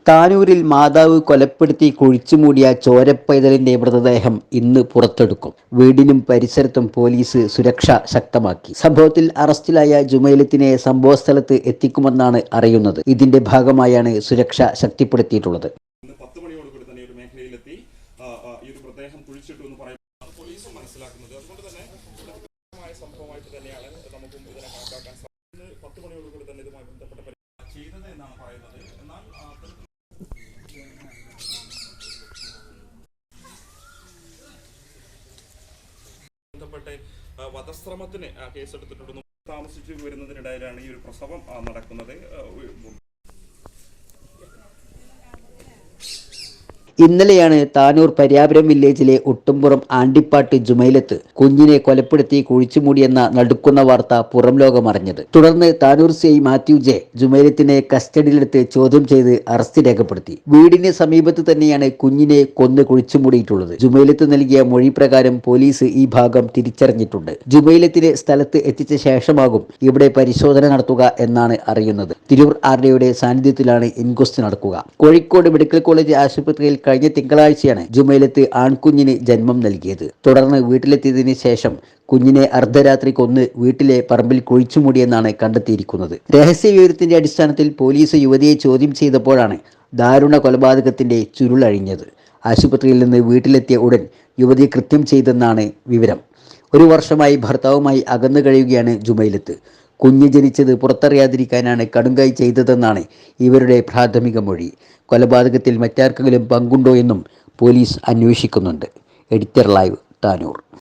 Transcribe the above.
താനൂരിൽ മാതാവ് കൊലപ്പെടുത്തി കുഴിച്ചുമൂടിയ ചോരപ്പൈതലിന്റെ മൃതദേഹം ഇന്ന് പുറത്തെടുക്കും. വീടിനും പരിസരത്തും പോലീസ് സുരക്ഷ ശക്തമാക്കി. സംഭവത്തിൽ അറസ്റ്റിലായ ജുമൈലത്തിനെ സംഭവസ്ഥലത്ത് എത്തിക്കുമെന്നാണ് അറിയുന്നത്. ഇതിന്റെ ഭാഗമായാണ് സുരക്ഷ ശക്തിപ്പെടുത്തിയിട്ടുള്ളത്. 10 മണിയോടുകൂടി തന്നെ ഒരു മേഖലയിലെത്തി ഈ ഒരു മൃതദേഹം കുഴിച്ചിട്ടു എന്ന് പറയുന്നത് പോലീസ് മനസ്സിലാക്കുന്നത്. അതുകൊണ്ട് തന്നെ സംഭവമായിട്ട് തന്നെയാണ് നമുക്കും ഇതിനെ കണക്കാക്കാൻ സാധിക്കുന്നത്. 10 മണിയോടുകൂടി തന്നെ ഇതുമായി ബന്ധപ്പെട്ട ചെയ്തത് എന്നാണ് പറയുന്നത്. എന്നാൽ ബന്ധപ്പെട്ട് വധശ്രമത്തിന് കേസെടുത്തിട്ടുണ്ടെന്നും താമസിച്ചു വരുന്നതിനിടയിലാണ് ഈ ഒരു പ്രസവം നടക്കുന്നത്. ഇന്നലെയാണ് താനൂർ പര്യാപുരം വില്ലേജിലെ ഒട്ടുംപുറം ആണ്ടിപ്പാട്ട് ജുമൈലത്ത് കുഞ്ഞിനെ കൊലപ്പെടുത്തി കുഴിച്ചുമൂടിയെന്ന നടുക്കുന്ന വാർത്ത പുറം ലോകം അറിഞ്ഞത്. തുടർന്ന് താനൂർ സിഐ മാത്യു ജെ ജുമൈലത്തിനെ കസ്റ്റഡിയിലെടുത്ത് ചോദ്യം ചെയ്ത് അറസ്റ്റ് രേഖപ്പെടുത്തി. വീടിന് സമീപത്ത് തന്നെയാണ് കുഞ്ഞിനെ കൊന്ന് കുഴിച്ചുമൂടിയിട്ടുള്ളത്. ജുമൈലത്ത് നൽകിയ മൊഴി പ്രകാരം പോലീസ് ഈ ഭാഗം തിരിച്ചറിഞ്ഞിട്ടുണ്ട്. ജുമൈലത്തിനെ സ്ഥലത്ത് എത്തിച്ച ശേഷമാകും ഇവിടെ പരിശോധന നടത്തുക എന്നാണ് അറിയുന്നത്. തിരൂർ ആർഡിയുടെ സാന്നിധ്യത്തിലാണ് ഇൻക്വസ്റ്റ് നടക്കുക. കോഴിക്കോട് മെഡിക്കൽ കോളേജ് ആശുപത്രിയിൽ കഴിഞ്ഞ തിങ്കളാഴ്ചയാണ് ജുമൈലത്ത് ആൺകുഞ്ഞിന് ജന്മം നൽകിയത്. തുടർന്ന് വീട്ടിലെത്തിയതിന് ശേഷം കുഞ്ഞിനെ അർദ്ധരാത്രി കൊന്ന് വീട്ടിലെ പറമ്പിൽ കുഴിച്ചുമൂടിയെന്നാണ് കണ്ടെത്തിയിരിക്കുന്നത്. രഹസ്യ വിവരത്തിന്റെ അടിസ്ഥാനത്തിൽ പോലീസ് യുവതിയെ ചോദ്യം ചെയ്തപ്പോഴാണ് ദാരുണ കൊലപാതകത്തിന്റെ ചുരുളഴിഞ്ഞത്. ആശുപത്രിയിൽ നിന്ന് വീട്ടിലെത്തിയ ഉടൻ യുവതി കൃത്യം ചെയ്തെന്നാണ് വിവരം. 1 വർഷമായി ഭർത്താവുമായി അകന്നു കഴിയുകയാണ് ജുമൈലത്ത്. കുഞ്ഞ് ജനിച്ചത് പുറത്തറിയാതിരിക്കാനാണ് കടുങ്കൈ ചെയ്തതെന്നാണ് ഇവരുടെ പ്രാഥമിക മൊഴി. കൊലപാതകത്തിൽ മറ്റാർക്കെങ്കിലും പങ്കുണ്ടോ എന്നും പോലീസ് അന്വേഷിക്കുന്നുണ്ട്. Editor live, Tanur.